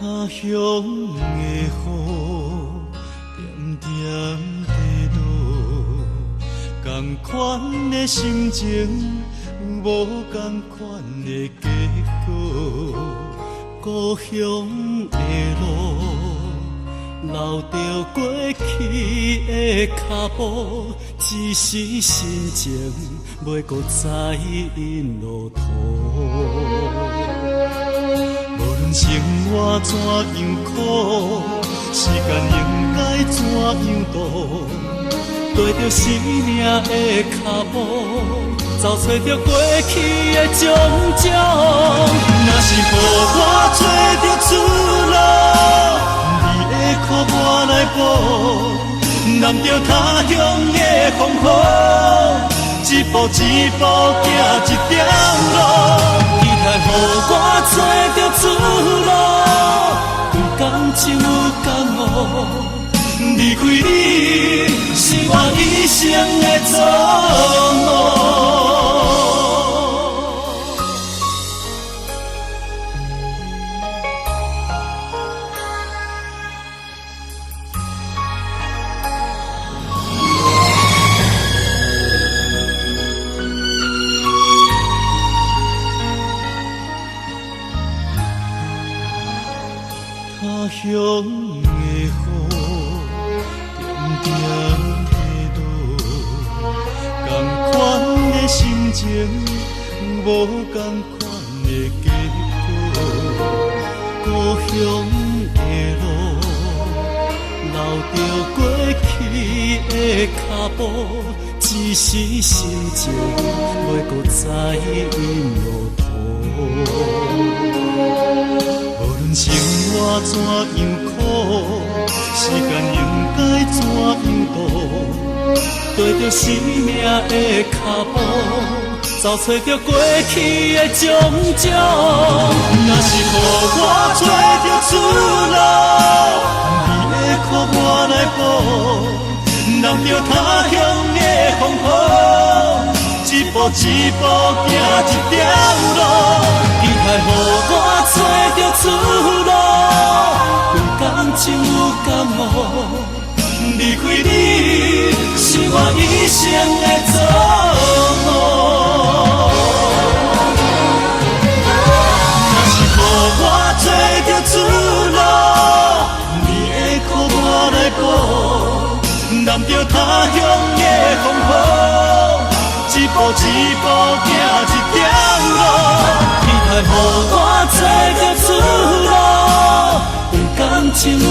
他乡的雨点点地落，同款的心情有无同款的结果。故乡的路，留着过去的脚步，只是心情袂搁再因路途。生活怎样苦，时间应该怎样度？跟着生命的脚步，找找着过去的种种。若是予我找着出路，你的苦我来补，揽着他乡的风雨，一步一步行一条路。期待予我找着出路，有感情有感悟，离开你是我一生的错误。他乡的雨点点地落，同款的心情有无同款的结果。故乡的路，留着过去的脚步，只是心情袂搁再因路途。生活怎样苦，时间应该怎样度？跟着生命的脚步，找找着过去的种种。若是予我找着出路，你的苦我来补，揽着他乡的风雨，一步一步行一条路。期待予我找着出路，有感情有感悟，离开你是我一生的错误。若是予我找着出路，你的苦我来补，揽着他乡的风雨，一步一步行一条路。期待予我找着出路，有感情有